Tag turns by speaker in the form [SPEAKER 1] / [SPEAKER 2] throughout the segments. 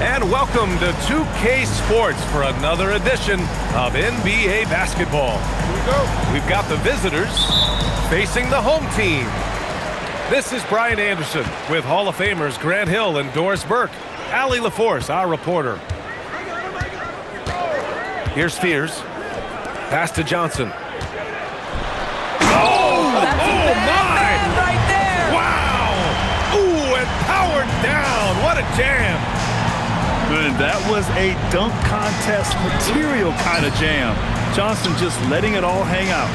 [SPEAKER 1] And welcome to 2K Sports for another edition of NBA basketball. Here we go. We've got the visitors facing the home team. This is Brian Anderson with Hall of Famers Grant Hill and Doris Burke. Allie LaForce, our reporter. Here's Fears. Pass to Johnson. Oh my!
[SPEAKER 2] Right there.
[SPEAKER 1] Wow! Ooh, and powered down. What a jam!
[SPEAKER 3] And that was a dunk contest material kind of jam. Johnson just letting it all hang out.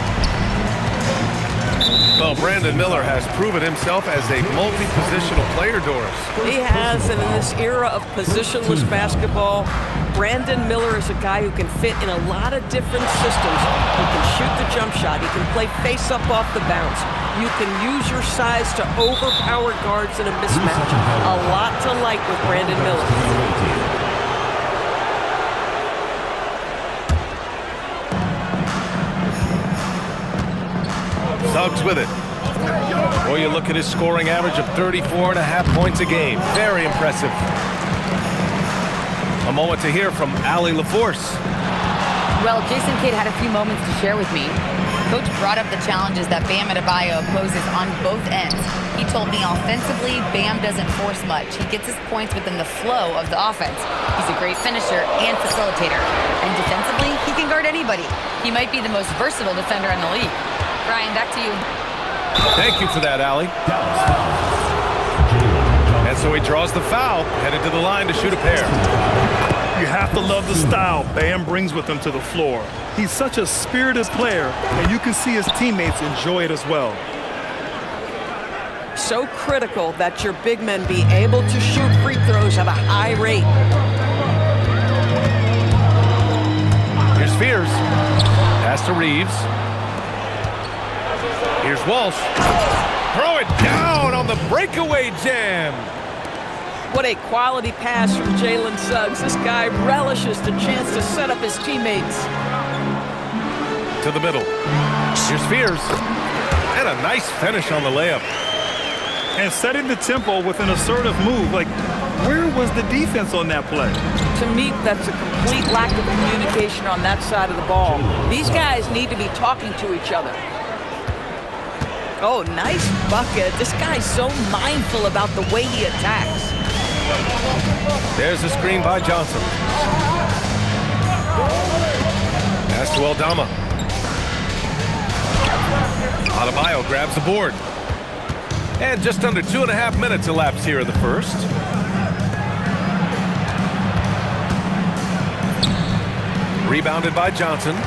[SPEAKER 1] Well, Brandon Miller has proven himself as a multi-positional player, Doris.
[SPEAKER 2] He has, and in this era of positionless basketball, Brandon Miller is a guy who can fit in a lot of different systems. He can shoot the jump shot. He can play face-up off the bounce. You can use your size to overpower guards in a mismatch. A lot to like with Brandon Miller.
[SPEAKER 1] Suggs with it. Boy, you look at his scoring average of 34.5 points a game. Very impressive. A moment to hear from Allie LaForce.
[SPEAKER 4] Well, Jason Kidd had a few moments to share with me. Coach brought up the challenges that Bam Adebayo poses on both ends. He told me offensively, Bam doesn't force much. He gets his points within the flow of the offense. He's a great finisher and facilitator. And defensively, he can guard anybody. He might be the most versatile defender in the league. Brian, back to you.
[SPEAKER 1] Thank you for that, Allie. And so he draws the foul, headed to the line to shoot a pair.
[SPEAKER 3] You have to love the style Bam brings with him to the floor. He's such a spirited player, and you can see his teammates enjoy it as well.
[SPEAKER 2] So critical that your big men be able to shoot free throws at a high rate.
[SPEAKER 1] Here's Fears. Pass to Reeves. Here's Walsh. Throw it down on the breakaway jam.
[SPEAKER 2] What a quality pass from Jalen Suggs. This guy relishes the chance to set up his teammates.
[SPEAKER 1] To the middle. Here's Fears. And a nice finish on the layup.
[SPEAKER 3] And setting the tempo with an assertive move. Like, where was the defense on that play?
[SPEAKER 2] To me, that's a complete lack of communication on that side of the ball. These guys need to be talking to each other. Oh, nice bucket. This guy's so mindful about the way he attacks.
[SPEAKER 1] There's a screen by Johnson. Pass to Aldama. Adebayo grabs the board. And just under 2.5 minutes elapsed here in the first. Rebounded by Johnson.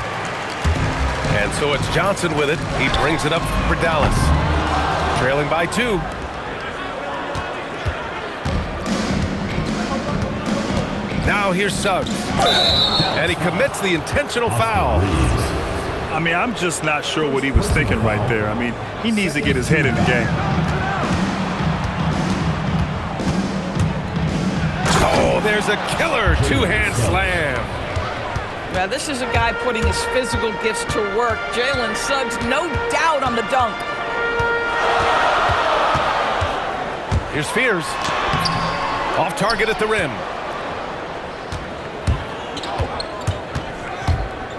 [SPEAKER 1] And so it's Johnson with it. He brings it up for Dallas. Trailing by 2. Now here's Suggs. And he commits the intentional foul.
[SPEAKER 3] I mean, I'm just not sure what he was thinking right there. I mean, he needs to get his head in the game.
[SPEAKER 1] Oh, there's a killer two-hand slam.
[SPEAKER 2] Now, this is a guy putting his physical gifts to work. Jalen Suggs, no doubt on the dunk.
[SPEAKER 1] Here's Fears. Off target at the rim.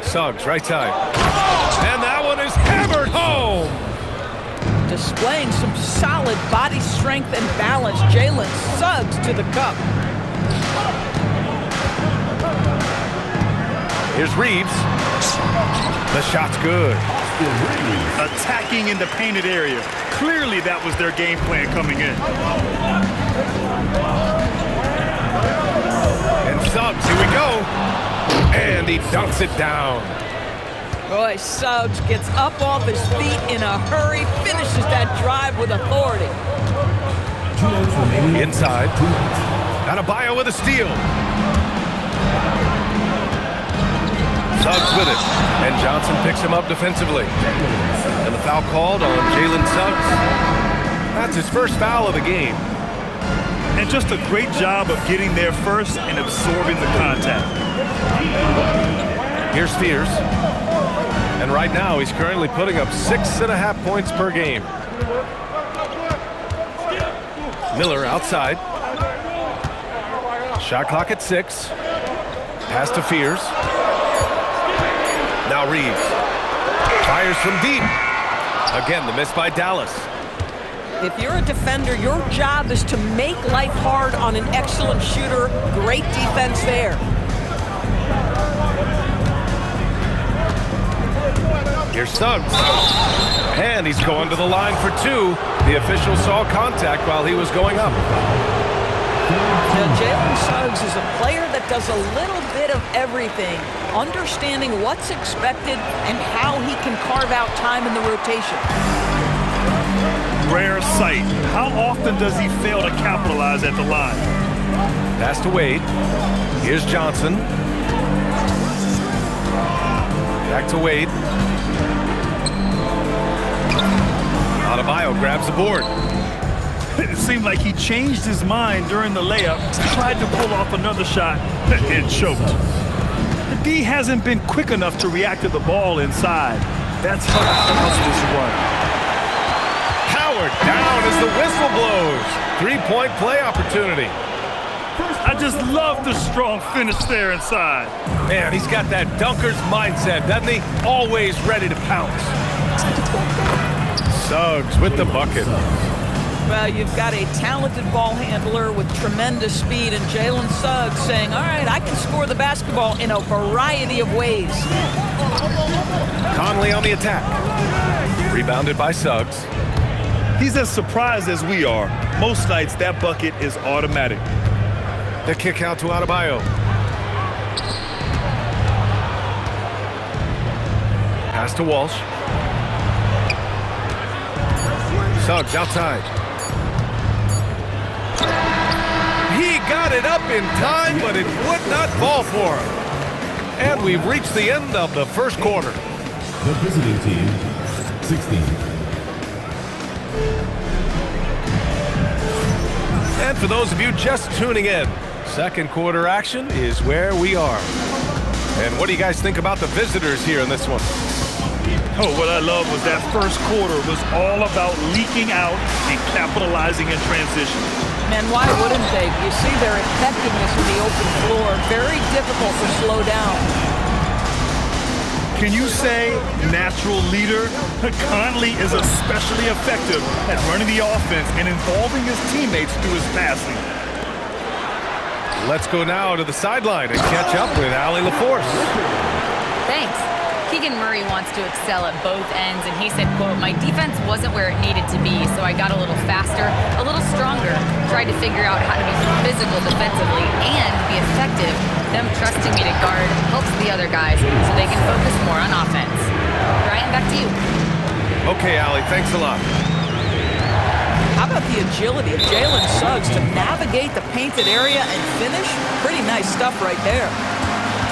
[SPEAKER 1] Suggs, right side. And that one is hammered home.
[SPEAKER 2] Displaying some solid body strength and balance. Jalen Suggs to the cup.
[SPEAKER 1] Here's Reeves. The shot's good.
[SPEAKER 3] Attacking in the painted area. Clearly that was their game plan coming in.
[SPEAKER 1] And Suggs, here we go. And he dunks it down.
[SPEAKER 2] Boy, Suggs gets up off his feet in a hurry, finishes that drive with authority.
[SPEAKER 1] Inside. Adebayo with a steal. Suggs with it. And Johnson picks him up defensively. And the foul called on Jalen Suggs. That's his first foul of the game.
[SPEAKER 3] And just a great job of getting there first and absorbing the contact.
[SPEAKER 1] Here's Fears. And right now, he's currently putting up 6.5 points per game. Miller outside. Shot clock at 6. Pass to Fears. Now Reeves. Fires from deep. Again, the miss by Dallas.
[SPEAKER 2] If you're a defender, your job is to make life hard on an excellent shooter. Great defense there.
[SPEAKER 1] Here's Suggs. And he's going to the line for 2. The official saw contact while he was going up.
[SPEAKER 2] Now, Jalen Suggs is a player that does a little bit of everything, understanding what's expected and how he can carve out time in the rotation.
[SPEAKER 3] Rare sight. How often does he fail to capitalize at the line?
[SPEAKER 1] Pass to Wade. Here's Johnson. Back to Wade. Adebayo grabs the board.
[SPEAKER 3] It seemed like he changed his mind during the layup, tried to pull off another shot, and choked. The D hasn't been quick enough to react to the ball inside. That's how this run.
[SPEAKER 1] Howard down as the whistle blows. 3-point play opportunity.
[SPEAKER 3] I just love the strong finish there inside.
[SPEAKER 1] Man, he's got that dunker's mindset, doesn't he? Always ready to pounce. Suggs with the bucket.
[SPEAKER 2] Well, you've got a talented ball handler with tremendous speed, and Jalen Suggs saying, all right, I can score the basketball in a variety of ways.
[SPEAKER 1] Conley on the attack. Rebounded by Suggs.
[SPEAKER 3] He's as surprised as we are. Most nights, that bucket is automatic.
[SPEAKER 1] The kick out to Adebayo. Pass to Walsh. Suggs outside. He got it up in time, but it would not fall for him. And we've reached the end of the first quarter.
[SPEAKER 5] The visiting team, 16.
[SPEAKER 1] And for those of you just tuning in, second quarter action is where we are. And what do you guys think about the visitors here in this one?
[SPEAKER 3] Oh, what I love was that first quarter was all about leaking out and capitalizing in transition.
[SPEAKER 2] Man, why wouldn't they? You see their effectiveness in the open floor. Very difficult to slow down.
[SPEAKER 3] Can you say natural leader? Conley is especially effective at running the offense and involving his teammates through his passing.
[SPEAKER 1] Let's go now to the sideline and catch up with Allie LaForce.
[SPEAKER 4] Thanks. Keegan Murray wants to excel at both ends, and he said, quote, my defense wasn't where it needed to be, so I got a little faster, a little stronger, tried to figure out how to be physical defensively and be effective. Them trusting me to guard helps the other guys so they can focus more on offense. Brian, back to you.
[SPEAKER 1] Okay, Allie, thanks a lot.
[SPEAKER 2] How about the agility of Jalen Suggs to navigate the painted area and finish? Pretty nice stuff right there.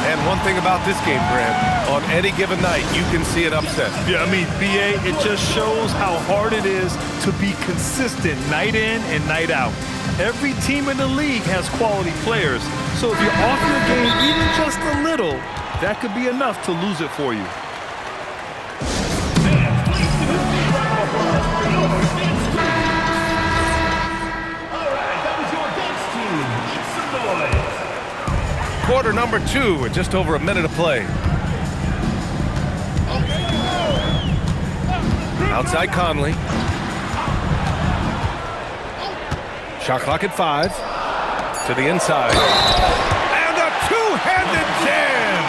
[SPEAKER 1] And one thing about this game, Grant, on any given night, you can see an upset.
[SPEAKER 3] Yeah, I mean, BA, it just shows how hard it is to be consistent night in and night out. Every team in the league has quality players, so if you're off your game even just a little, that could be enough to lose it for you.
[SPEAKER 1] Quarter number 2 with just over a minute of play. Outside Conley. Shot clock at 5. To the inside. And a two-handed jam!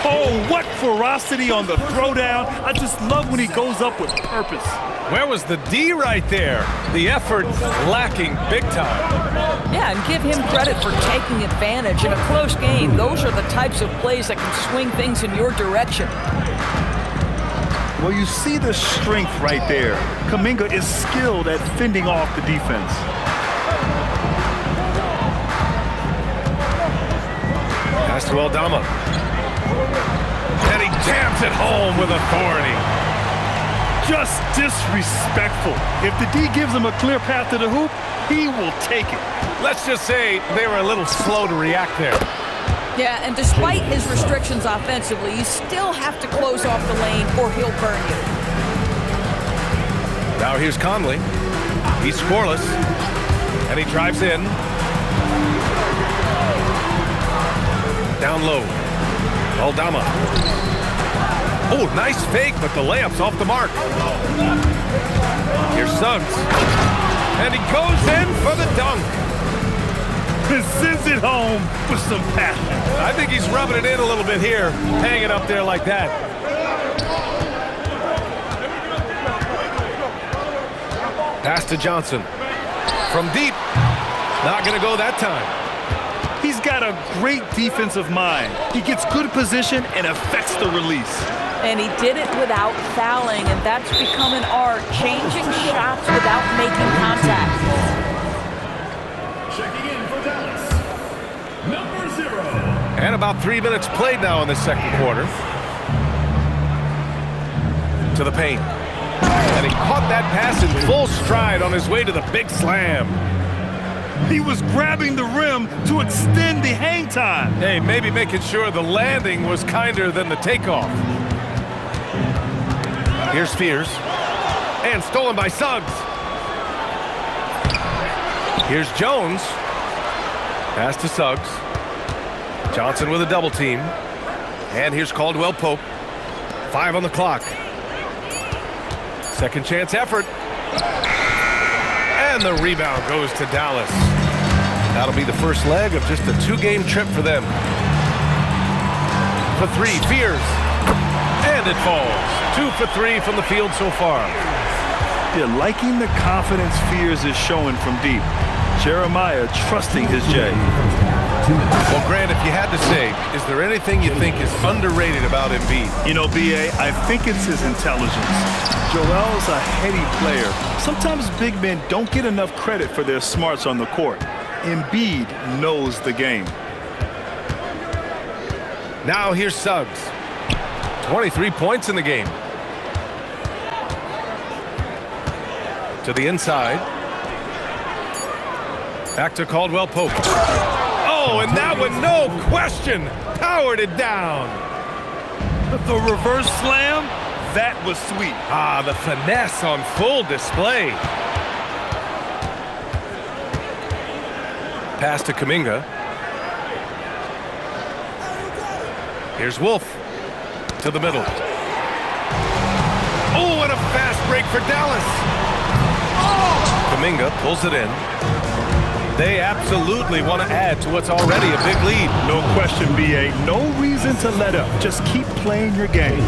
[SPEAKER 3] Oh, what ferocity on the throwdown. I just love when he goes up with purpose.
[SPEAKER 1] Where was the D right there? The effort lacking big time.
[SPEAKER 2] Yeah, and give him credit for taking advantage in a close game. Those are the types of plays that can swing things in your direction.
[SPEAKER 3] Well, you see the strength right there. Kuminga is skilled at fending off the defense.
[SPEAKER 1] Pass to Aldama. And he jams it home with authority.
[SPEAKER 3] Just disrespectful. If the D gives him a clear path to the hoop, he will take it.
[SPEAKER 1] Let's just say they were a little slow to react there.
[SPEAKER 2] Yeah, and despite his restrictions offensively, you still have to close off the lane or he'll burn you.
[SPEAKER 1] Now here's Conley. He's scoreless. And he drives in. Down low. Aldama. Oh, nice fake, but the layup's off the mark. Here's Suggs. And he goes in for the dunk.
[SPEAKER 3] And sends it home with some passion.
[SPEAKER 1] I think he's rubbing it in a little bit here, hanging up there like that. Pass to Johnson. From deep. Not going to go that time.
[SPEAKER 3] He's got a great defensive mind. He gets good position and affects the release.
[SPEAKER 2] And he did it without fouling, and that's become an art, changing shots without making contact.
[SPEAKER 5] Checking in for Dallas, number 0.
[SPEAKER 1] And about 3 minutes played now in the second quarter. To the paint. And he caught that pass in full stride on his way to the big slam.
[SPEAKER 3] He was grabbing the rim to extend the hang time.
[SPEAKER 1] Hey, maybe making sure the landing was kinder than the takeoff. Here's Spears. And stolen by Suggs. Here's Jones. Pass to Suggs. Johnson with a double team. And here's Caldwell Pope. 5 on the clock. Second chance effort. And the rebound goes to Dallas. That'll be the first leg of just a 2-game trip for them. For 3, Fears. And it falls. 2 for 3 from the field so far.
[SPEAKER 3] They're liking the confidence Fears is showing from deep. Jeremiah trusting his J.
[SPEAKER 1] Well, Grant, if you had to say, is there anything you think is underrated about Embiid?
[SPEAKER 3] You know, B.A., I think it's his intelligence. Joel's a heady player. Sometimes big men don't get enough credit for their smarts on the court. Embiid knows the game.
[SPEAKER 1] Now here's Suggs. 23 points in the game. To the inside. Back to Caldwell Pope. Oh, and that one, no question, powered it down.
[SPEAKER 3] The reverse slam, that was sweet.
[SPEAKER 1] Ah, the finesse on full display. Pass to Kuminga. Here's Wolf. To the middle. Oh, and a fast break for Dallas. Kuminga pulls it in. They absolutely want to add to what's already a big lead.
[SPEAKER 3] No question, B.A. No reason to let up. Just keep playing your game.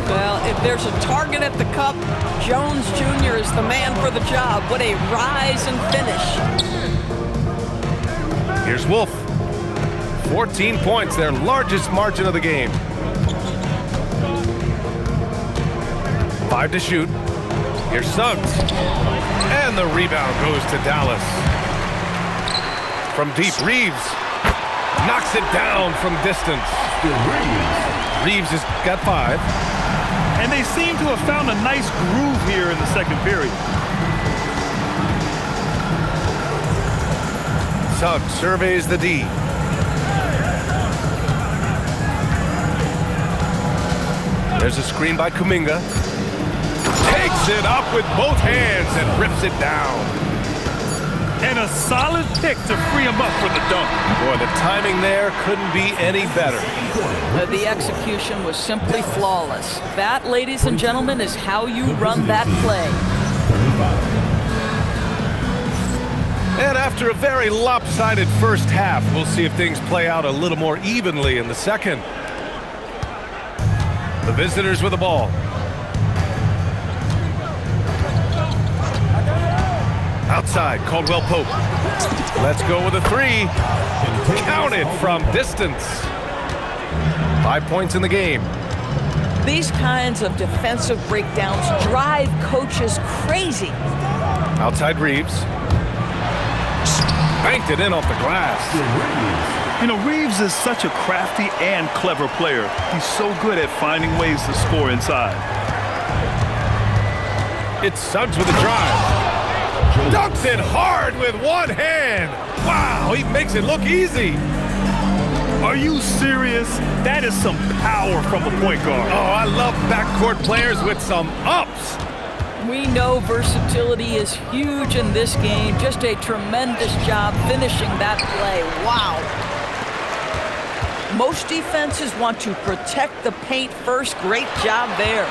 [SPEAKER 2] Well, if there's a target at the cup, Jones Jr. is the man for the job. What a rise and finish.
[SPEAKER 1] Here's Wolf. 14 points, their largest margin of the game. 5 to shoot. Here's Suggs. And the rebound goes to Dallas. From deep, Reeves knocks it down from distance. Reeves has got 5.
[SPEAKER 3] And they seem to have found a nice groove here in the second period.
[SPEAKER 1] Suggs surveys the D. There's a screen by Kuminga. Takes it up with both hands and rips it down.
[SPEAKER 3] And a solid pick to free him up for the dunk.
[SPEAKER 1] Boy, the timing there couldn't be any better.
[SPEAKER 2] The execution was simply flawless. That, ladies and gentlemen, is how you run that play.
[SPEAKER 1] And after a very lopsided first half, we'll see if things play out a little more evenly in the second. The visitors with the ball. Outside, Caldwell Pope. Let's go with a 3. Counted from distance. 5 points in the game.
[SPEAKER 2] These kinds of defensive breakdowns drive coaches crazy.
[SPEAKER 1] Outside Reeves. Banked it in off the glass.
[SPEAKER 3] You know, Reeves is such a crafty and clever player. He's so good at finding ways to score inside.
[SPEAKER 1] It's Suggs with a drive. Dunks it hard with one hand. Wow, he makes it look easy.
[SPEAKER 3] Are you serious? That is some power from a point guard.
[SPEAKER 1] Oh, I love backcourt players with some ups.
[SPEAKER 6] We know versatility is huge in this game. Just a tremendous job finishing that play. Wow. Most defenses want to protect the paint first. Great job there.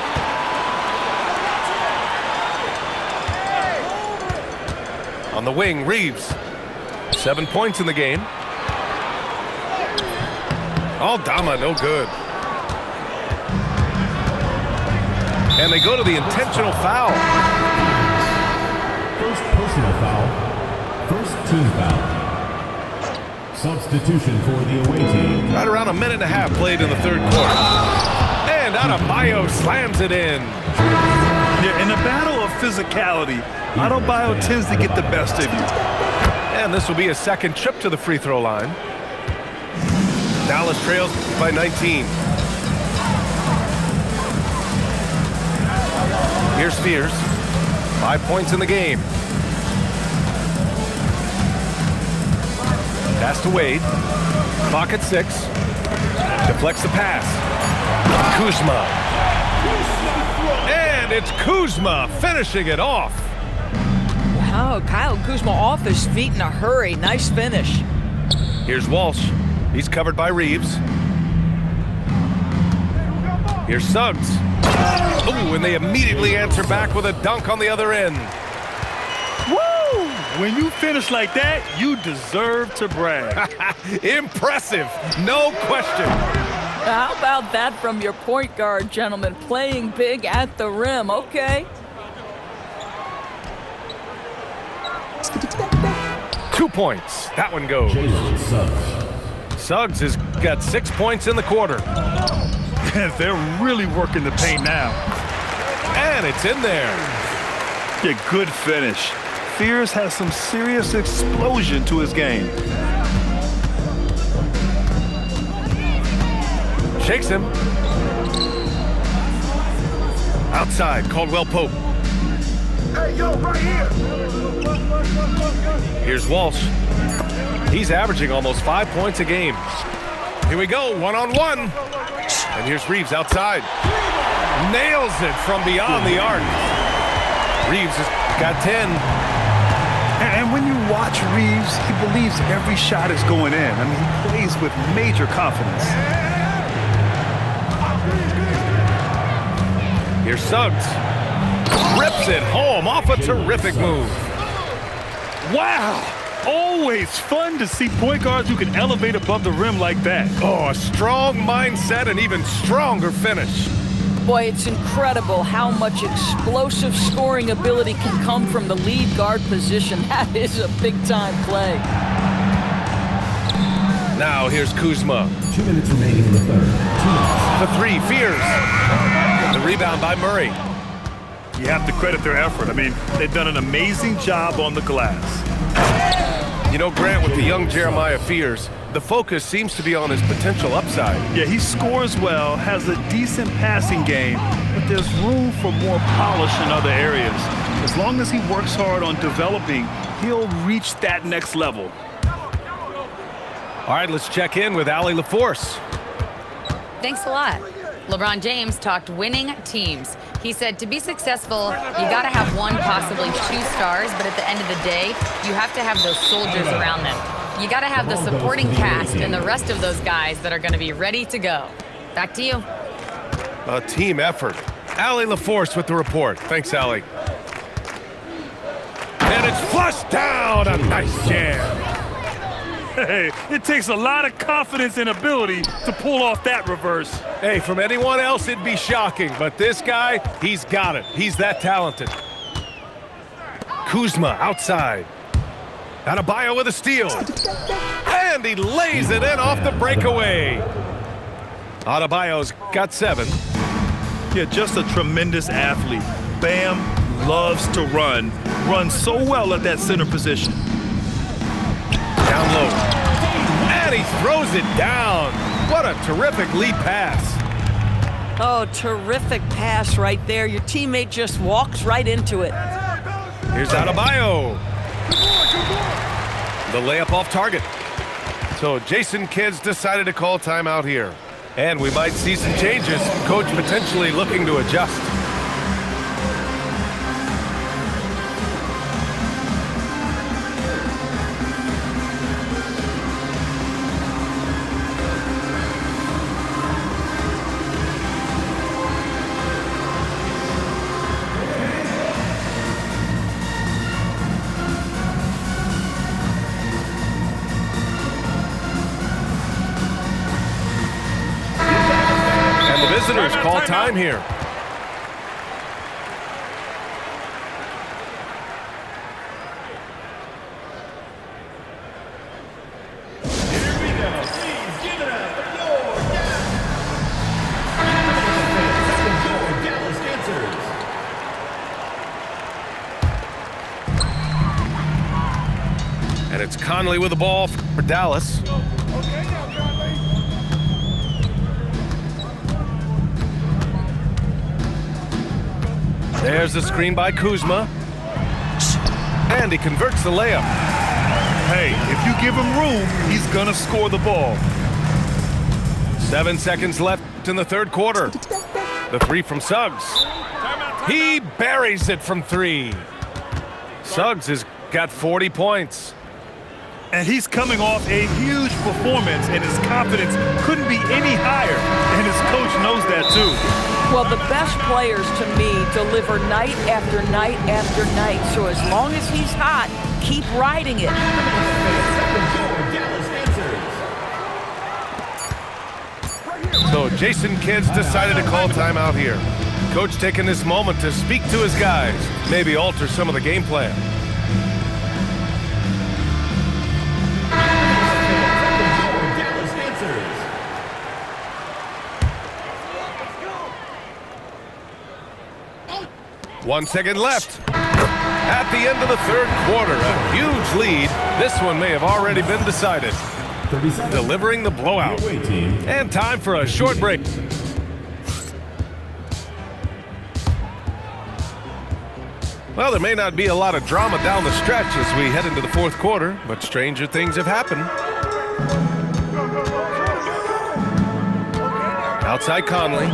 [SPEAKER 1] On the wing, Reeves. 7 points in the game. Aldama, no good. And they go to the intentional foul.
[SPEAKER 5] First personal foul. First team foul. Substitution for the away team.
[SPEAKER 1] Right around a minute and a half played in the third quarter. And Adebayo slams it in.
[SPEAKER 3] Yeah, in a battle of physicality, Adebayo tends to get the best of you.
[SPEAKER 1] And this will be a second trip to the free throw line. Dallas trails by 19. Here's Spears. 5 points in the game. Pass to Wade. Clock at 6. Deflects the pass. Kuzma. And it's Kuzma finishing it off.
[SPEAKER 6] Wow, Kyle Kuzma off his feet in a hurry. Nice finish.
[SPEAKER 1] Here's Walsh. He's covered by Reeves. Here's Suggs. Ooh, and they immediately answer back with a dunk on the other end.
[SPEAKER 3] Woo! When you finish like that, you deserve to brag.
[SPEAKER 1] Impressive, no question.
[SPEAKER 6] How about that from your point guard, gentlemen? Playing big at the rim. Okay.
[SPEAKER 1] 2 points. That one goes. Suggs has got 6 points in the quarter.
[SPEAKER 3] They're really working the paint now.
[SPEAKER 1] And it's in there.
[SPEAKER 3] Yeah, good finish. Fears has some serious explosion to his game.
[SPEAKER 1] Shakes him. Outside, Caldwell Pope.
[SPEAKER 5] Hey, yo, right here.
[SPEAKER 1] Here's Walsh. He's averaging almost 5 points a game. Here we go, one-on-one. And here's Reeves outside. Nails it from beyond the arc. Reeves has got 10.
[SPEAKER 3] And when you watch Reeves, he believes every shot is going in. I mean, he plays with major confidence.
[SPEAKER 1] Here's Suggs. Rips it home off a terrific move.
[SPEAKER 3] Wow! Always fun to see point guards who can elevate above the rim like that.
[SPEAKER 1] Oh, a strong mindset and even stronger finish.
[SPEAKER 6] Boy, it's incredible how much explosive scoring ability can come from the lead guard position. That is a big-time play.
[SPEAKER 1] Now here's Kuzma.
[SPEAKER 5] 2 minutes remaining in the third. 2 minutes.
[SPEAKER 1] The three, Fears. The rebound by Murray.
[SPEAKER 3] You have to credit their effort. I mean, they've done an amazing job on the glass.
[SPEAKER 1] You know, Grant, with the young Jeremiah Fears, the focus seems to be on his potential upside.
[SPEAKER 3] Yeah, he scores well, has a decent passing game, but there's room for more polish in other areas. As long as he works hard on developing, he'll reach that next level.
[SPEAKER 1] All right, let's check in with Allie LaForce.
[SPEAKER 4] Thanks a lot. LeBron James talked winning teams. He said to be successful, you got to have one, possibly 2 stars, but at the end of the day, you have to have those soldiers around them. You got to have the supporting cast and the rest of those guys that are going to be ready to go. Back to you.
[SPEAKER 1] A team effort. Allie LaForce with the report. Thanks, Allie. And it's flushed down. A nice jam.
[SPEAKER 3] Hey, it takes a lot of confidence and ability to pull off that reverse.
[SPEAKER 1] Hey, from anyone else, it'd be shocking. But this guy, he's got it. He's that talented. Kuzma outside. Adebayo with a steal. And he lays it in off the breakaway. Adebayo's got 7.
[SPEAKER 3] Yeah, just a tremendous athlete. Bam loves to run. Runs so well at that center position.
[SPEAKER 1] Down low. And he throws it down. What a terrific lead pass.
[SPEAKER 2] Oh, terrific pass right there. Your teammate just walks right into it.
[SPEAKER 1] Here's Adebayo. The layup off target. So Jason Kidd's decided to call timeout here. And we might see some changes. Coach potentially looking to adjust. The visitors call time here. And it's Conley with the ball for Dallas. There's the screen by Kuzma. And he converts the layup.
[SPEAKER 3] Hey, if you give him room, he's going to score the ball.
[SPEAKER 1] 7 seconds left in the third quarter. The three from Suggs. He buries it from three. Suggs has got 40 points.
[SPEAKER 3] And he's coming off a huge performance, and his confidence couldn't be any higher. And his coach knows that, too.
[SPEAKER 6] Well, the best players, to me, deliver night after night after night. So as long as he's hot, keep riding it.
[SPEAKER 1] So Jason Kidd's decided to call timeout here. Coach taking this moment to speak to his guys, maybe alter some of the game plan. One second left. At the end of the third quarter, a huge lead. This one may have already been decided. Delivering the blowout. And time for a short break. Well, there may not be a lot of drama down the stretch as we head into the fourth quarter, but stranger things have happened. Outside Conley.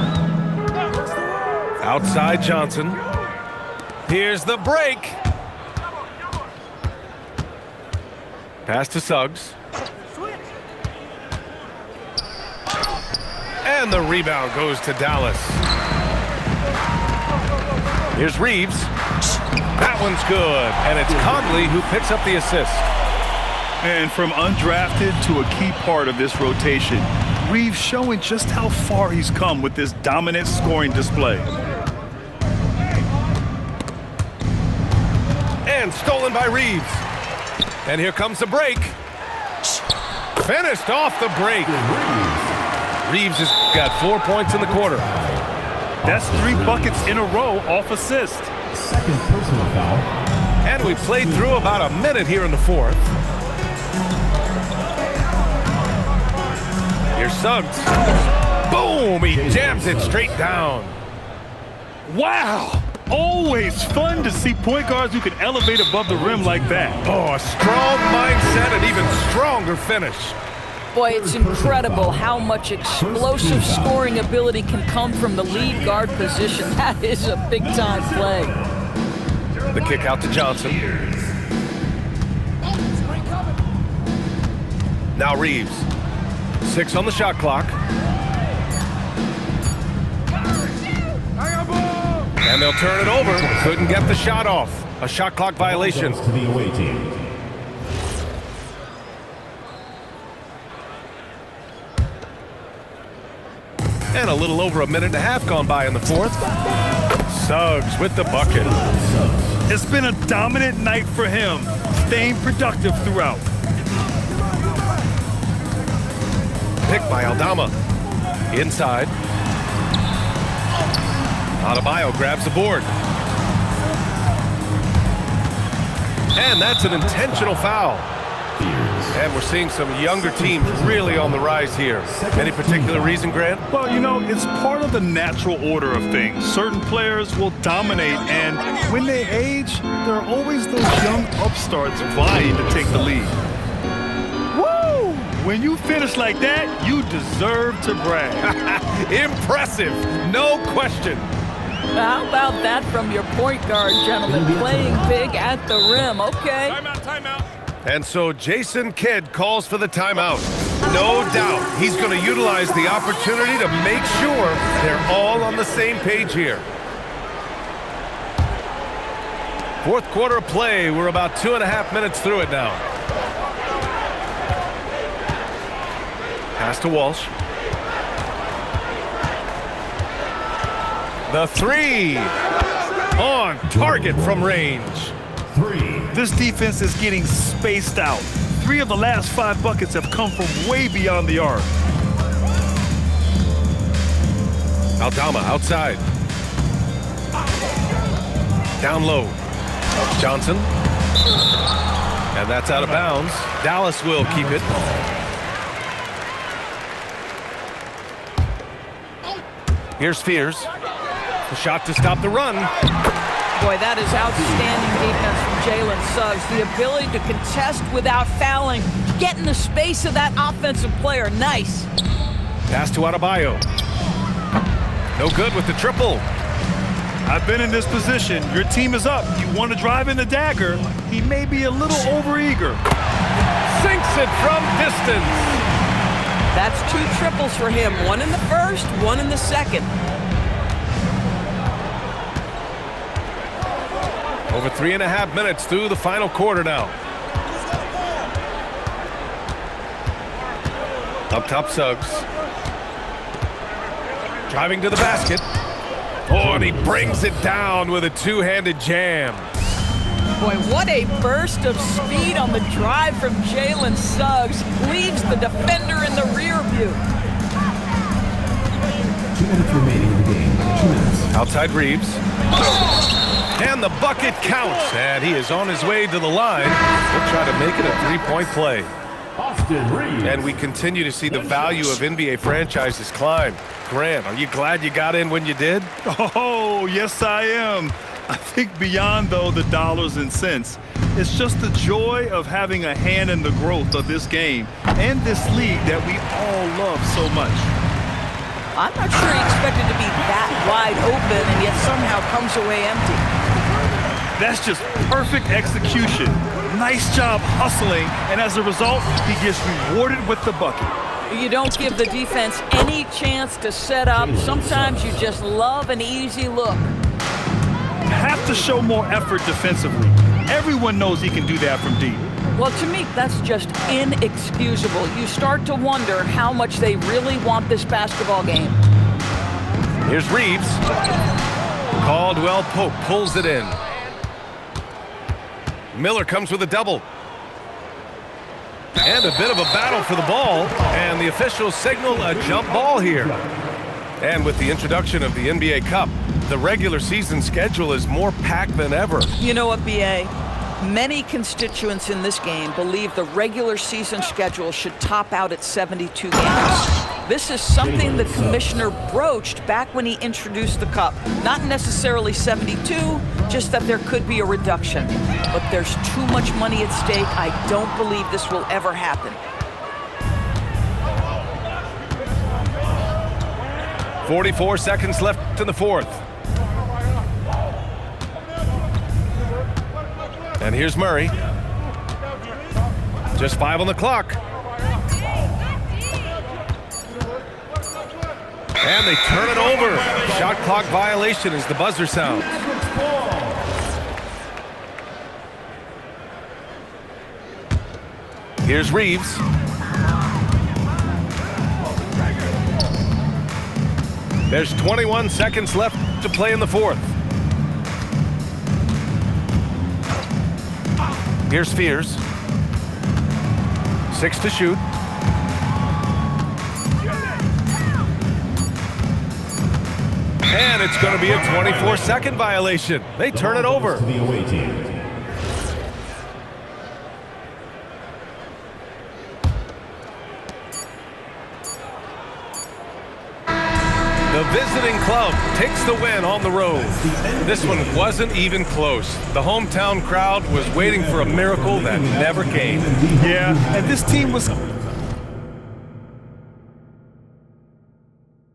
[SPEAKER 1] Outside Johnson. Here's the break. Pass to Suggs. And the rebound goes to Dallas. Here's Reeves. That one's good. And it's Conley who picks up the assist.
[SPEAKER 3] And from undrafted to a key part of this rotation, Reeves showing just how far he's come with this dominant scoring display.
[SPEAKER 1] And stolen by Reeves. And here comes the break. Finished off the break. Reeves has got 4 points in the quarter.
[SPEAKER 3] That's 3 buckets in a row off assist.
[SPEAKER 5] Second personal foul.
[SPEAKER 1] And we played through about a minute here in the fourth. Here's Suggs. Boom! He jams it straight down.
[SPEAKER 3] Wow! Always fun to see point guards who can elevate above the rim like that.
[SPEAKER 1] Oh, a strong mindset and even stronger finish.
[SPEAKER 6] Boy, it's incredible how much explosive scoring ability can come from the lead guard position. That is a big-time play.
[SPEAKER 1] The kick out to Johnson. Now Reeves. 6 on the shot clock. And they'll turn it over. Couldn't get the shot off. A shot clock violation.
[SPEAKER 5] To the away team.
[SPEAKER 1] And a little over a minute and a half gone by in the fourth. Suggs with the bucket.
[SPEAKER 3] It's been a dominant night for him, staying productive throughout.
[SPEAKER 1] Pick by Aldama. Inside. Adebayo grabs the board. And that's an intentional foul. And we're seeing some younger teams really on the rise here. Any particular reason, Grant?
[SPEAKER 3] Well, you know, it's part of the natural order of things. Certain players will dominate, and when they age, there are always those young upstarts vying to take the lead. Woo! When you finish like that, you deserve to brag.
[SPEAKER 1] Impressive, no question.
[SPEAKER 6] How about that from your point guard, gentlemen? Playing big at the rim. Okay.
[SPEAKER 3] Timeout.
[SPEAKER 1] And so Jason Kidd calls for the timeout. No doubt he's going to utilize the opportunity to make sure they're all on the same page here. Fourth quarter of play. We're about 2.5 minutes through it now. Pass to Walsh. The three. On target from range.
[SPEAKER 5] 3.
[SPEAKER 3] This defense is getting spaced out. 3 of the last 5 buckets have come from way beyond the arc.
[SPEAKER 1] Aldama outside. Down low. Johnson. And that's out of bounds. Dallas will keep it. Here's Spears. The shot to stop the run.
[SPEAKER 6] Boy, that is outstanding defense from Jalen Suggs. The ability to contest without fouling. Get in the space of that offensive player. Nice.
[SPEAKER 1] Pass to Adebayo. No good with the triple.
[SPEAKER 3] I've been in this position. Your team is up. You want to drive in the dagger. He may be a little overeager.
[SPEAKER 1] Sinks it from distance.
[SPEAKER 2] That's 2 triples for him. 1 in the first, 1 in the second.
[SPEAKER 1] Over 3.5 minutes through the final quarter now. Up top, Suggs. Driving to the basket. Oh, and he brings it down with a two-handed jam.
[SPEAKER 6] Boy, what a burst of speed on the drive from Jalen Suggs. Leaves the defender in the rear view.
[SPEAKER 5] 2 minutes remaining in the game. 2 minutes.
[SPEAKER 1] Outside Reeves. And the bucket counts. And he is on his way to the line. He'll try to make it a 3-point play.
[SPEAKER 5] Austin Reeves.
[SPEAKER 1] And we continue to see the value of NBA franchises climb. Grant, are you glad you got in when you did?
[SPEAKER 3] Oh, yes, I am. I think beyond, though, the dollars and cents, it's just the joy of having a hand in the growth of this game and this league that we all love so much.
[SPEAKER 2] I'm not sure he expected to be that wide open and yet somehow comes away empty.
[SPEAKER 3] That's just perfect execution. Nice job hustling, and as a result, he gets rewarded with the bucket.
[SPEAKER 6] You don't give the defense any chance to set up. Sometimes you just love an easy look.
[SPEAKER 3] Have to show more effort defensively. Everyone knows he can do that from deep.
[SPEAKER 6] Well, to me, that's just inexcusable. You start to wonder how much they really want this basketball game.
[SPEAKER 1] Here's Reeves. Caldwell Pope pulls it in. Miller comes with a double. And a bit of a battle for the ball. And the officials signal a jump ball here. And with the introduction of the NBA Cup, the regular season schedule is more packed than ever.
[SPEAKER 2] You know what, B.A.? Many constituents in this game believe the regular season schedule should top out at 72 games. This is something the commissioner broached back when he introduced the Cup. Not necessarily 72, just that there could be a reduction. But there's too much money at stake. I don't believe this will ever happen.
[SPEAKER 1] 44 seconds left in the fourth. And here's Murray. Just 5 on the clock. And they turn it over. Shot clock violation as the buzzer sounds. Here's Reeves. There's 21 seconds left to play in the fourth. Here's Spears. 6 to shoot. And it's going to be a 24-second violation. They turn it over.
[SPEAKER 5] To the away team.
[SPEAKER 1] The visiting club takes the win on the road. This one wasn't even close. The hometown crowd was waiting for a miracle that never came.
[SPEAKER 3] Yeah, and this team was